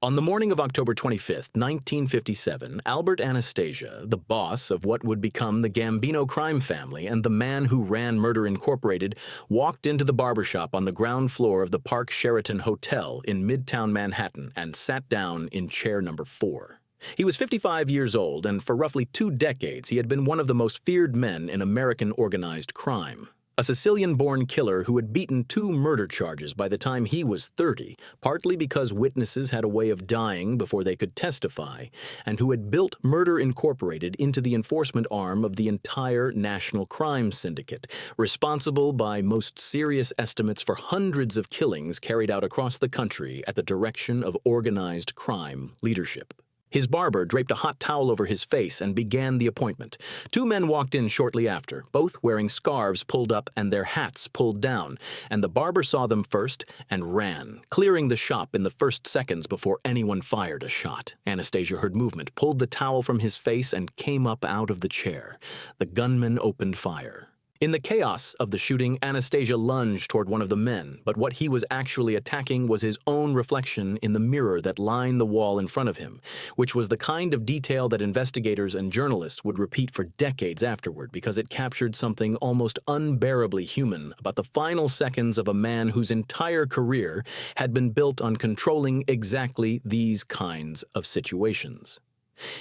On the morning of October 25th, 1957, Albert Anastasia, the boss of what would become the Gambino crime family and the man who ran Murder Incorporated, walked into the barbershop on the ground floor of the Park Sheraton Hotel in Midtown Manhattan and sat down in chair number 4. He was 55 years old, and for roughly 2 decades he had been one of the most feared men in American organized crime. A Sicilian-born killer who had beaten 2 murder charges by the time he was 30, partly because witnesses had a way of dying before they could testify, and who had built Murder Incorporated into the enforcement arm of the entire national crime syndicate, responsible by most serious estimates for hundreds of killings carried out across the country at the direction of organized crime leadership. His barber draped a hot towel over his face and began the appointment. 2 men walked in shortly after, both wearing scarves pulled up and their hats pulled down, and the barber saw them first and ran, clearing the shop in the first seconds before anyone fired a shot. Anastasia heard movement, pulled the towel from his face, and came up out of the chair. The gunman opened fire. In the chaos of the shooting, Anastasia lunged toward one of the men, but what he was actually attacking was his own reflection in the mirror that lined the wall in front of him, which was the kind of detail that investigators and journalists would repeat for decades afterward because it captured something almost unbearably human about the final seconds of a man whose entire career had been built on controlling exactly these kinds of situations.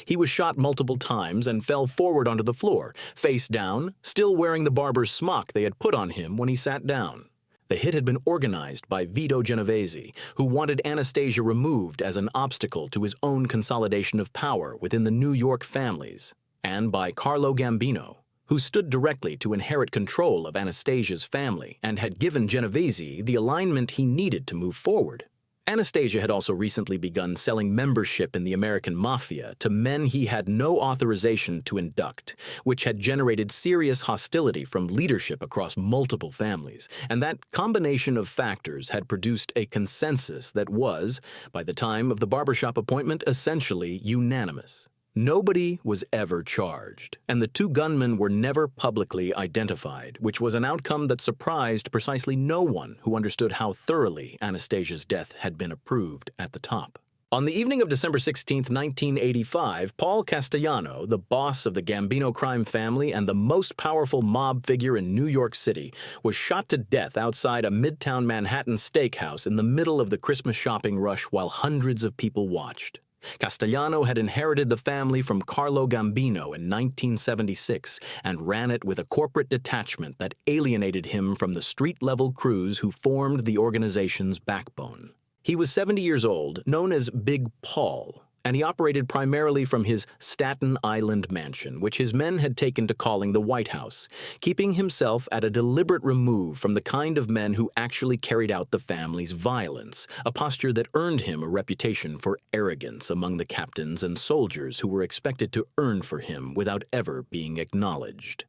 He was shot multiple times and fell forward onto the floor, face down, still wearing the barber's smock they had put on him when he sat down. The hit had been organized by Vito Genovese, who wanted Anastasia removed as an obstacle to his own consolidation of power within the New York families, and by Carlo Gambino, who stood directly to inherit control of Anastasia's family and had given Genovese the alignment he needed to move forward. Anastasia had also recently begun selling membership in the American Mafia to men he had no authorization to induct, which had generated serious hostility from leadership across multiple families, and that combination of factors had produced a consensus that was, by the time of the barbershop appointment, essentially unanimous. Nobody was ever charged, and the 2 gunmen were never publicly identified, which was an outcome that surprised precisely no one who understood how thoroughly Anastasia's death had been approved at the top. On the evening of December 16, 1985, Paul Castellano, the boss of the Gambino crime family and the most powerful mob figure in New York City, was shot to death outside a Midtown Manhattan steakhouse in the middle of the Christmas shopping rush while hundreds of people watched. Castellano had inherited the family from Carlo Gambino in 1976 and ran it with a corporate detachment that alienated him from the street-level crews who formed the organization's backbone. He was 70 years old, known as Big Paul, and he operated primarily from his Staten Island mansion, which his men had taken to calling the White House, keeping himself at a deliberate remove from the kind of men who actually carried out the family's violence, a posture that earned him a reputation for arrogance among the captains and soldiers who were expected to earn for him without ever being acknowledged.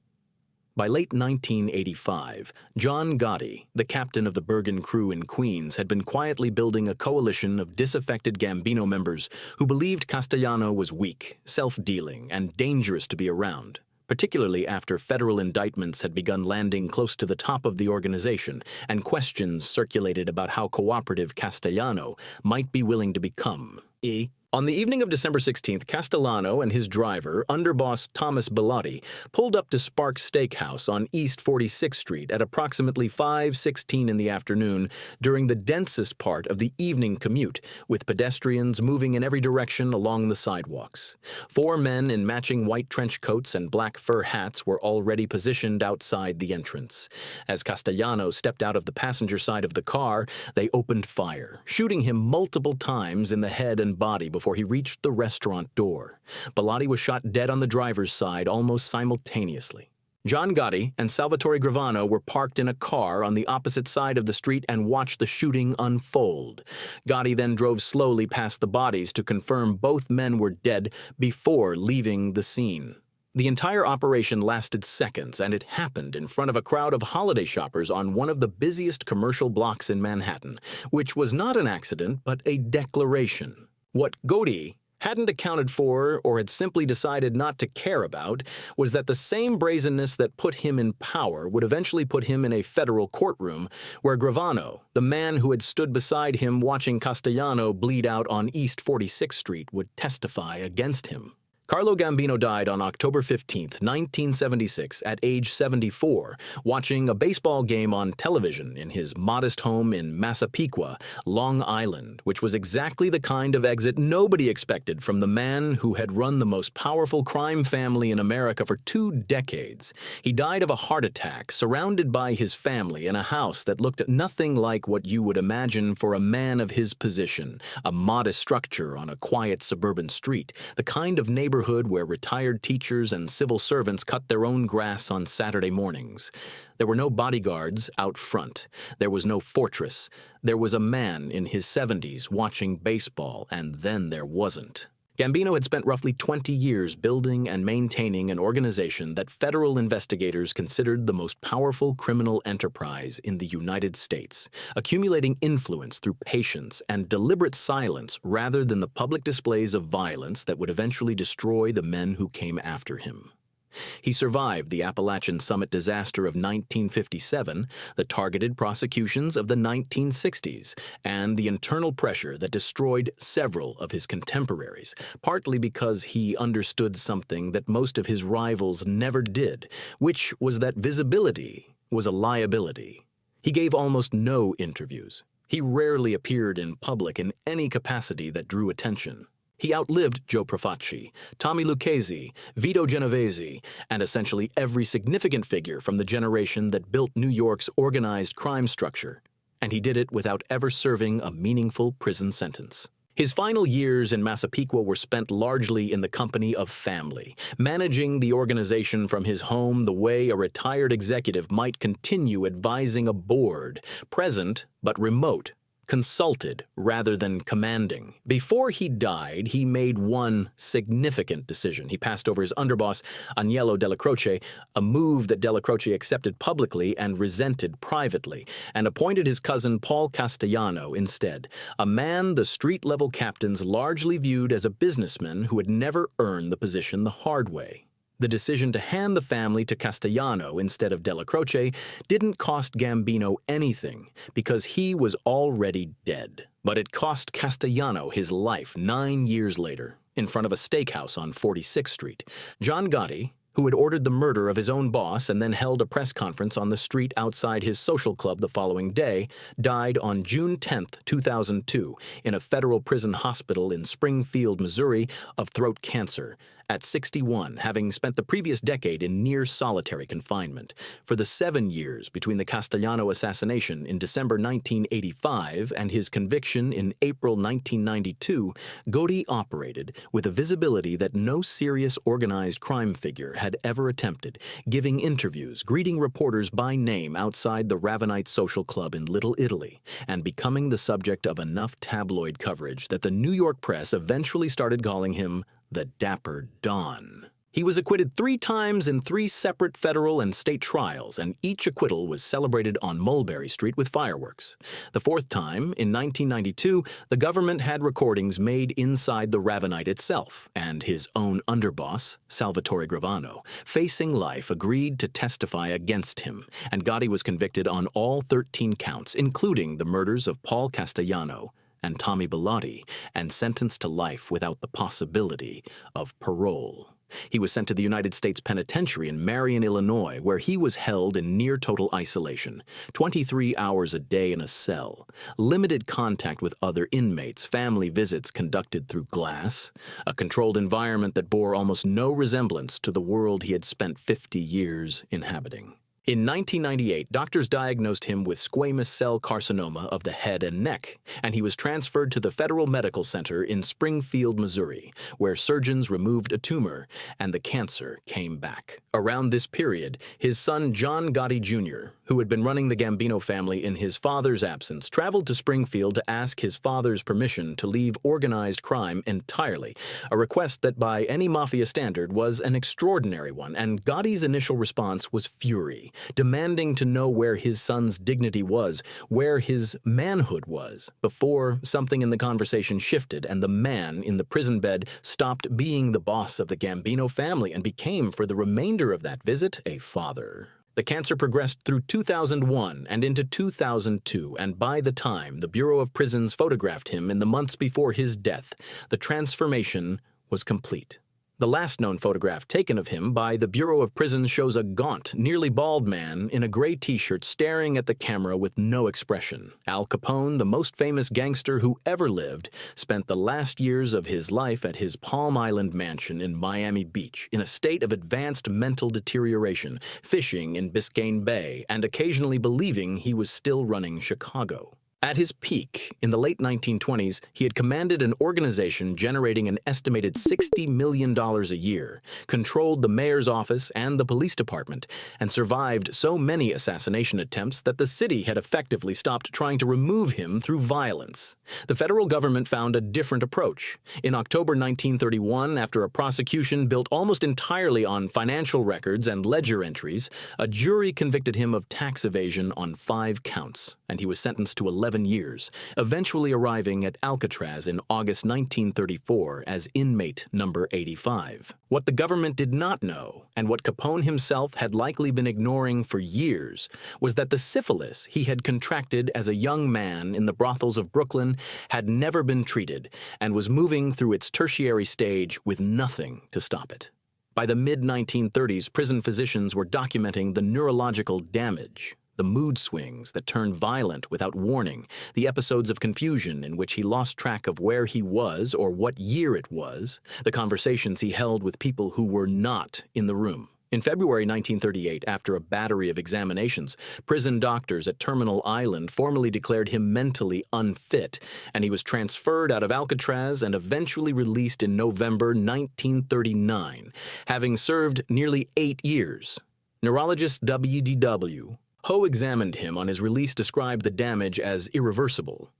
By late 1985, John Gotti, the captain of the Bergen crew in Queens, had been quietly building a coalition of disaffected Gambino members who believed Castellano was weak, self-dealing, and dangerous to be around, particularly after federal indictments had begun landing close to the top of the organization and questions circulated about how cooperative Castellano might be willing to become. On the evening of December 16th, Castellano and his driver, underboss Thomas Bellotti, pulled up to Sparks Steakhouse on East 46th Street at approximately 5:16 in the afternoon during the densest part of the evening commute, with pedestrians moving in every direction along the sidewalks. 4 men in matching white trench coats and black fur hats were already positioned outside the entrance. As Castellano stepped out of the passenger side of the car, they opened fire, shooting him multiple times in the head and body before he reached the restaurant door. Bellotti was shot dead on the driver's side almost simultaneously. John Gotti and Salvatore Gravano were parked in a car on the opposite side of the street and watched the shooting unfold. Gotti then drove slowly past the bodies to confirm both men were dead before leaving the scene. The entire operation lasted seconds, and it happened in front of a crowd of holiday shoppers on one of the busiest commercial blocks in Manhattan, which was not an accident but a declaration. What Gotti hadn't accounted for or had simply decided not to care about was that the same brazenness that put him in power would eventually put him in a federal courtroom where Gravano, the man who had stood beside him watching Castellano bleed out on East 46th Street, would testify against him. Carlo Gambino died on October 15, 1976, at age 74, watching a baseball game on television in his modest home in Massapequa, Long Island, which was exactly the kind of exit nobody expected from the man who had run the most powerful crime family in America for 2 decades. He died of a heart attack, surrounded by his family in a house that looked nothing like what you would imagine for a man of his position, a modest structure on a quiet suburban street, the kind of neighborhood where retired teachers and civil servants cut their own grass on Saturday mornings. There were no bodyguards out front. There was no fortress. There was a man in his 70s watching baseball, and then there wasn't. Gambino had spent roughly 20 years building and maintaining an organization that federal investigators considered the most powerful criminal enterprise in the United States, accumulating influence through patience and deliberate silence rather than the public displays of violence that would eventually destroy the men who came after him. He survived the Appalachian Summit disaster of 1957, the targeted prosecutions of the 1960s, and the internal pressure that destroyed several of his contemporaries, partly because he understood something that most of his rivals never did, which was that visibility was a liability. He gave almost no interviews. He rarely appeared in public in any capacity that drew attention. He outlived Joe Profaci, Tommy Lucchese, Vito Genovese, and essentially every significant figure from the generation that built New York's organized crime structure, and he did it without ever serving a meaningful prison sentence. His final years in Massapequa were spent largely in the company of family, managing the organization from his home the way a retired executive might continue advising a board, present but remote, consulted rather than commanding. Before he died, he made one significant decision. He passed over his underboss, Agnello Della Croce, a move that Della Croce accepted publicly and resented privately, and appointed his cousin Paul Castellano instead, a man the street-level captains largely viewed as a businessman who had never earned the position the hard way. The decision to hand the family to Castellano instead of Della Croce didn't cost Gambino anything because he was already dead. But it cost Castellano his life 9 years later, in front of a steakhouse on 46th Street. John Gotti, who had ordered the murder of his own boss and then held a press conference on the street outside his social club the following day, died on June 10, 2002, in a federal prison hospital in Springfield, Missouri, of throat cancer, at 61, having spent the previous decade in near solitary confinement. For the 7 years between the Castellano assassination in December 1985 and his conviction in April 1992, Gotti operated with a visibility that no serious organized crime figure had ever attempted, giving interviews, greeting reporters by name outside the Ravenite social club in Little Italy, and becoming the subject of enough tabloid coverage that the New York press eventually started calling him the Dapper Don. He was acquitted 3 times in 3 separate federal and state trials, and each acquittal was celebrated on Mulberry Street with fireworks. The 4th time, in 1992, the government had recordings made inside the Ravenite itself, and his own underboss, Salvatore Gravano, facing life, agreed to testify against him, and Gotti was convicted on all 13 counts, including the murders of Paul Castellano and Tommy Bellotti, and sentenced to life without the possibility of parole. He was sent to the United States Penitentiary in Marion, Illinois, where he was held in near-total isolation, 23 hours a day in a cell, limited contact with other inmates, family visits conducted through glass, a controlled environment that bore almost no resemblance to the world he had spent 50 years inhabiting. In 1998, doctors diagnosed him with squamous cell carcinoma of the head and neck, and he was transferred to the Federal Medical Center in Springfield, Missouri, where surgeons removed a tumor and the cancer came back. Around this period, his son John Gotti Jr., who had been running the Gambino family in his father's absence, traveled to Springfield to ask his father's permission to leave organized crime entirely, a request that by any mafia standard was an extraordinary one, and Gotti's initial response was fury. demanding to know where his son's dignity was, where his manhood was, before something in the conversation shifted and the man in the prison bed stopped being the boss of the Gambino family and became, for the remainder of that visit, a father. The cancer progressed through 2001 and into 2002, and by the time the Bureau of Prisons photographed him in the months before his death, the transformation was complete. The last known photograph taken of him by the Bureau of Prisons shows a gaunt, nearly bald man in a gray t-shirt staring at the camera with no expression. Al Capone, the most famous gangster who ever lived, spent the last years of his life at his Palm Island mansion in Miami Beach in a state of advanced mental deterioration, fishing in Biscayne Bay, and occasionally believing he was still running Chicago. At his peak, in the late 1920s, he had commanded an organization generating an estimated $60 million a year, controlled the mayor's office and the police department, and survived so many assassination attempts that the city had effectively stopped trying to remove him through violence. The federal government found a different approach. In October 1931, after a prosecution built almost entirely on financial records and ledger entries, a jury convicted him of tax evasion on 5 counts, and he was sentenced to 11 years, eventually arriving at Alcatraz in August 1934 as inmate number 85. What the government did not know, and what Capone himself had likely been ignoring for years, was that the syphilis he had contracted as a young man in the brothels of Brooklyn had never been treated and was moving through its tertiary stage with nothing to stop it. By the mid-1930s, prison physicians were documenting the neurological damage, the mood swings that turned violent without warning, the episodes of confusion in which he lost track of where he was or what year it was, the conversations he held with people who were not in the room. In February 1938, after a battery of examinations, prison doctors at Terminal Island formally declared him mentally unfit, and he was transferred out of Alcatraz and eventually released in November 1939, having served nearly 8 years. Neurologist W.D.W. Ho examined him on his release, described the damage as irreversible.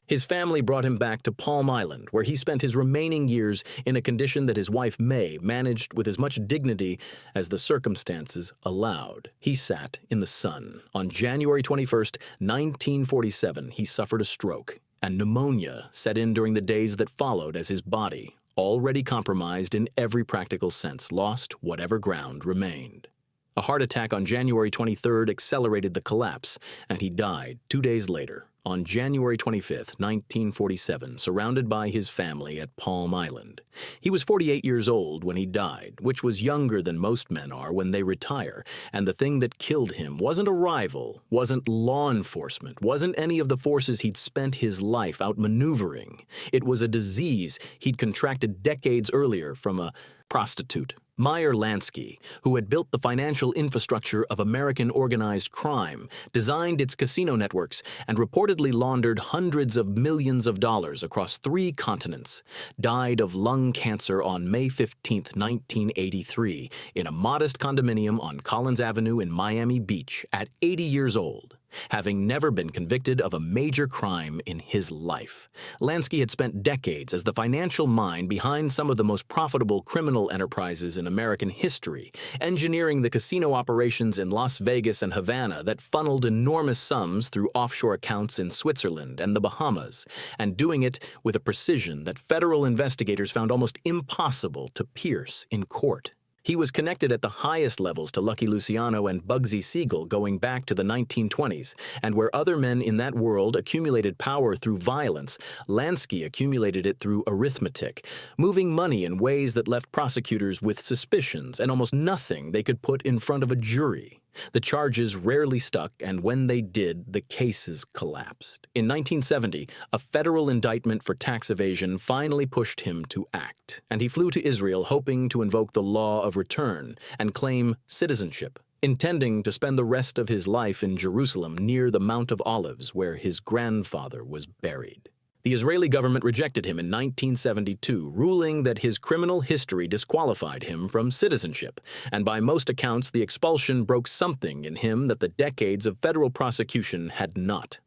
His family brought him back to Palm Island, where he spent his remaining years in a condition that his wife May managed with as much dignity as the circumstances allowed. He sat in the sun. On January 21st, 1947, he suffered a stroke, and pneumonia set in during the days that followed as his body, already compromised in every practical sense, lost whatever ground remained. A heart attack on January 23rd accelerated the collapse, and he died 2 days later, on January 25, 1947, surrounded by his family at Palm Island. He was 48 years old when he died, which was younger than most men are when they retire, and the thing that killed him wasn't a rival, wasn't law enforcement, wasn't any of the forces he'd spent his life outmaneuvering. It was a disease he'd contracted decades earlier from a prostitute. Meyer Lansky, who had built the financial infrastructure of American organized crime, designed its casino networks, and reportedly laundered hundreds of millions of dollars across 3 continents, died of lung cancer on May 15, 1983, in a modest condominium on Collins Avenue in Miami Beach at 80 years old, having never been convicted of a major crime in his life. Lansky had spent decades as the financial mind behind some of the most profitable criminal enterprises in American history, engineering the casino operations in Las Vegas and Havana that funneled enormous sums through offshore accounts in Switzerland and the Bahamas, and doing it with a precision that federal investigators found almost impossible to pierce in court. He was connected at the highest levels to Lucky Luciano and Bugsy Siegel going back to the 1920s, and where other men in that world accumulated power through violence, Lansky accumulated it through arithmetic, moving money in ways that left prosecutors with suspicions and almost nothing they could put in front of a jury. The charges rarely stuck, and when they did, the cases collapsed. In 1970, a federal indictment for tax evasion finally pushed him to act, and he flew to Israel hoping to invoke the law of return and claim citizenship, intending to spend the rest of his life in Jerusalem near the Mount of Olives, where his grandfather was buried. The Israeli government rejected him in 1972, ruling that his criminal history disqualified him from citizenship, and by most accounts the expulsion broke something in him that the decades of federal prosecution had not.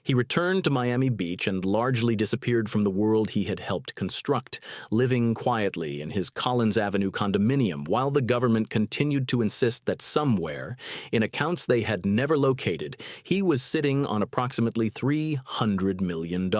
He returned to Miami Beach and largely disappeared from the world he had helped construct, living quietly in his Collins Avenue condominium while the government continued to insist that somewhere, in accounts they had never located, he was sitting on approximately $300 million.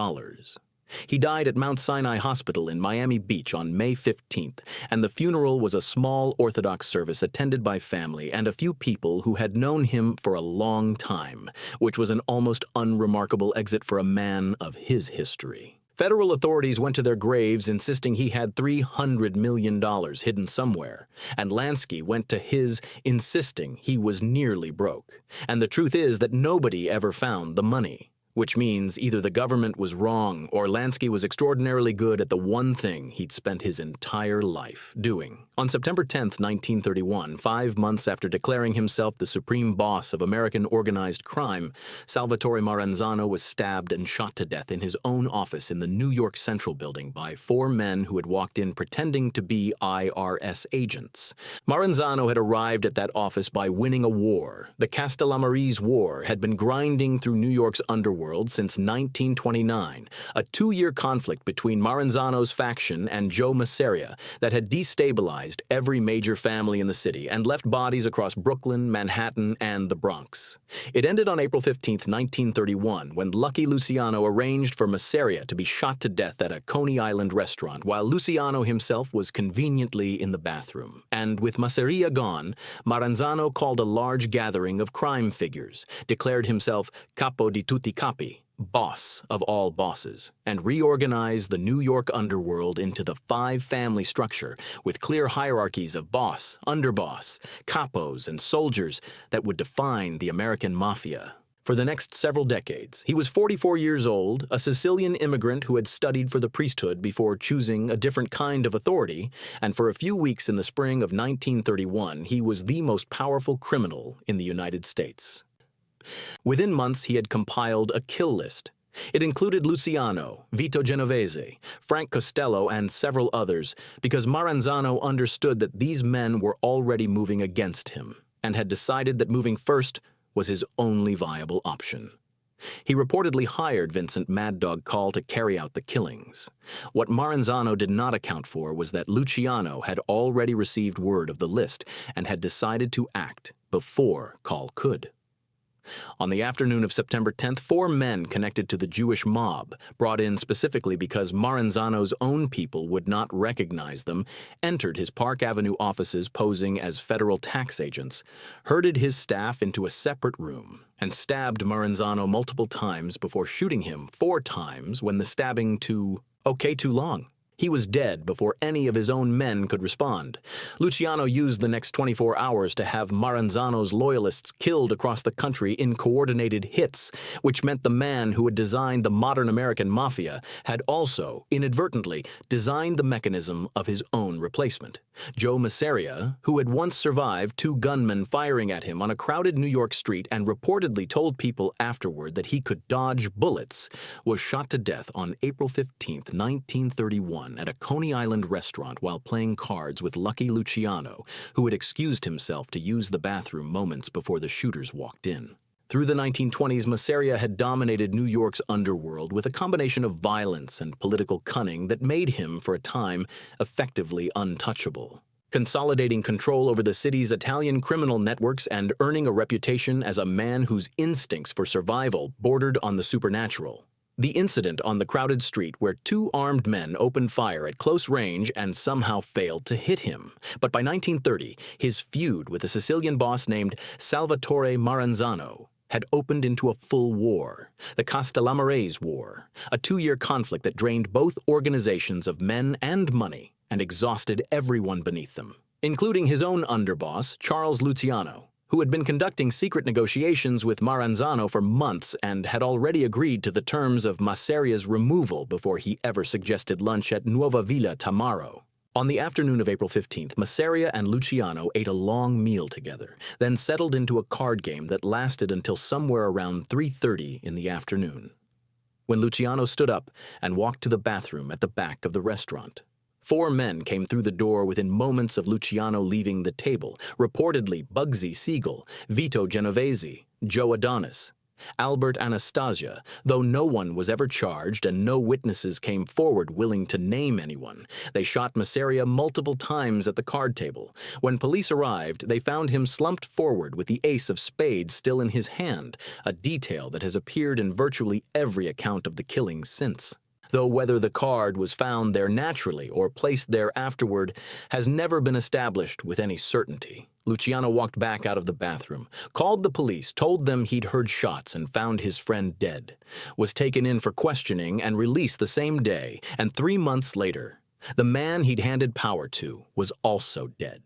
He died at Mount Sinai Hospital in Miami Beach on May 15th, and the funeral was a small Orthodox service attended by family and a few people who had known him for a long time, which was an almost unremarkable exit for a man of his history. Federal authorities went to their graves insisting he had $300 million hidden somewhere, and Lansky went to his insisting he was nearly broke. And the truth is that nobody ever found the money. Which means either the government was wrong or Lansky was extraordinarily good at the one thing he'd spent his entire life doing. On September 10, 1931, 5 months after declaring himself the supreme boss of American organized crime, Salvatore Maranzano was stabbed and shot to death in his own office in the New York Central Building by 4 men who had walked in pretending to be IRS agents. Maranzano had arrived at that office by winning a war. The Castellano War had been grinding through New York's underworld since 1929, a 2-year conflict between Maranzano's faction and Joe Masseria that had destabilized every major family in the city and left bodies across Brooklyn, Manhattan, and the Bronx. It ended on April 15, 1931, when Lucky Luciano arranged for Masseria to be shot to death at a Coney Island restaurant while Luciano himself was conveniently in the bathroom. And with Masseria gone, Maranzano called a large gathering of crime figures, declared himself capo di tutti capi, boss of all bosses, and reorganized the New York underworld into the 5-family structure with clear hierarchies of boss, underboss, capos, and soldiers that would define the American Mafia. For the next several decades, he was 44 years old, a Sicilian immigrant who had studied for the priesthood before choosing a different kind of authority, and for a few weeks in the spring of 1931, he was the most powerful criminal in the United States. Within months, he had compiled a kill list. It included Luciano, Vito Genovese, Frank Costello, and several others, because Maranzano understood that these men were already moving against him, and had decided that moving first was his only viable option. He reportedly hired Vincent Mad Dog Call to carry out the killings. What Maranzano did not account for was that Luciano had already received word of the list and had decided to act before Call could. On the afternoon of September 10th, 4 men connected to the Jewish mob, brought in specifically because Maranzano's own people would not recognize them, entered his Park Avenue offices posing as federal tax agents, herded his staff into a separate room, and stabbed Maranzano multiple times before shooting him 4 times when the stabbing too long. He was dead before any of his own men could respond. Luciano used the next 24 hours to have Maranzano's loyalists killed across the country in coordinated hits, which meant the man who had designed the modern American Mafia had also, inadvertently, designed the mechanism of his own replacement. Joe Masseria, who had once survived 2 gunmen firing at him on a crowded New York street and reportedly told people afterward that he could dodge bullets, was shot to death on April 15, 1931, at a Coney Island restaurant while playing cards with Lucky Luciano, who had excused himself to use the bathroom moments before the shooters walked in. Through the 1920s, Masseria had dominated New York's underworld with a combination of violence and political cunning that made him, for a time, effectively untouchable, consolidating control over the city's Italian criminal networks and earning a reputation as a man whose instincts for survival bordered on the supernatural. The incident on the crowded street where 2 armed men opened fire at close range and somehow failed to hit him. But by 1930, his feud with a Sicilian boss named Salvatore Maranzano had opened into a full war, the Castellano War, a 2-year conflict that drained both organizations of men and money and exhausted everyone beneath them, including his own underboss, Charles Luciano, who had been conducting secret negotiations with Maranzano for months and had already agreed to the terms of Masseria's removal before he ever suggested lunch at Nuova Villa Tamaro. On the afternoon of April 15th, Masseria and Luciano ate a long meal together, then settled into a card game that lasted until somewhere around 3:30 in the afternoon, when Luciano stood up and walked to the bathroom at the back of the restaurant. 4 men came through the door within moments of Luciano leaving the table, reportedly Bugsy Siegel, Vito Genovese, Joe Adonis, Albert Anastasia, though no one was ever charged and no witnesses came forward willing to name anyone. They shot Masseria multiple times at the card table. When police arrived, they found him slumped forward with the ace of spades still in his hand, a detail that has appeared in virtually every account of the killings since. Though whether the card was found there naturally or placed there afterward has never been established with any certainty. Luciano walked back out of the bathroom, called the police, told them he'd heard shots and found his friend dead, was taken in for questioning and released the same day, and 3 months later, the man he'd handed power to was also dead.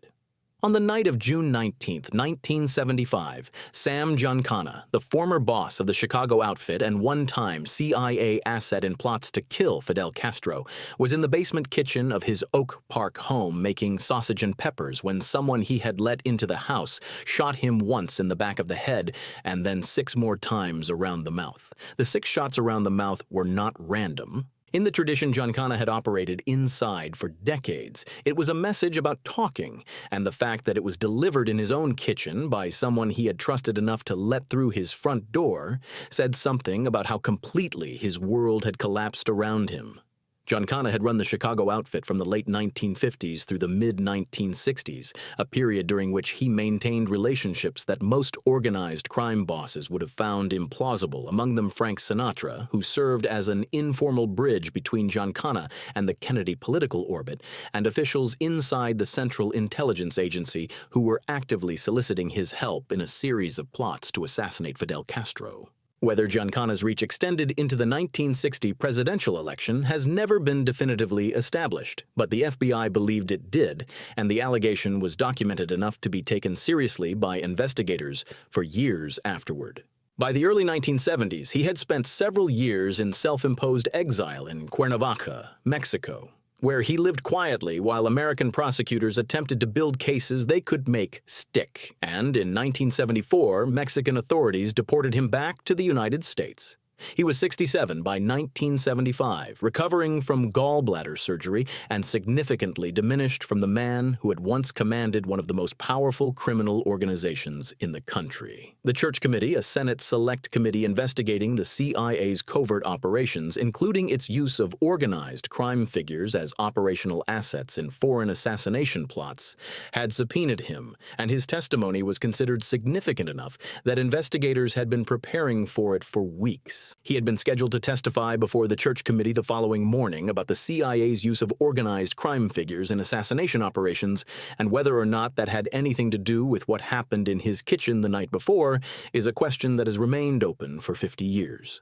On the night of June 19, 1975, Sam Giancana, the former boss of the Chicago outfit and one-time CIA asset in plots to kill Fidel Castro, was in the basement kitchen of his Oak Park home making sausage and peppers when someone he had let into the house shot him once in the back of the head and then 6 more times around the mouth. The 6 shots around the mouth were not random. In the tradition Giancana had operated inside for decades, it was a message about talking, and the fact that it was delivered in his own kitchen by someone he had trusted enough to let through his front door said something about how completely his world had collapsed around him. Giancana had run the Chicago outfit from the late 1950s through the mid-1960s, a period during which he maintained relationships that most organized crime bosses would have found implausible, among them Frank Sinatra, who served as an informal bridge between Giancana and the Kennedy political orbit, and officials inside the Central Intelligence Agency who were actively soliciting his help in a series of plots to assassinate Fidel Castro. Whether Giancana's reach extended into the 1960 presidential election has never been definitively established, but the FBI believed it did, and the allegation was documented enough to be taken seriously by investigators for years afterward. By the early 1970s, he had spent several years in self-imposed exile in Cuernavaca, Mexico, where he lived quietly while American prosecutors attempted to build cases they could make stick, and in 1974, Mexican authorities deported him back to the United States. He was 67 by 1975, recovering from gallbladder surgery and significantly diminished from the man who had once commanded one of the most powerful criminal organizations in the country. The Church Committee, a Senate Select Committee investigating the CIA's covert operations, including its use of organized crime figures as operational assets in foreign assassination plots, had subpoenaed him, and his testimony was considered significant enough that investigators had been preparing for it for weeks. He had been scheduled to testify before the Church Committee the following morning about the CIA's use of organized crime figures in assassination operations, and whether or not that had anything to do with what happened in his kitchen the night before is a question that has remained open for 50 years.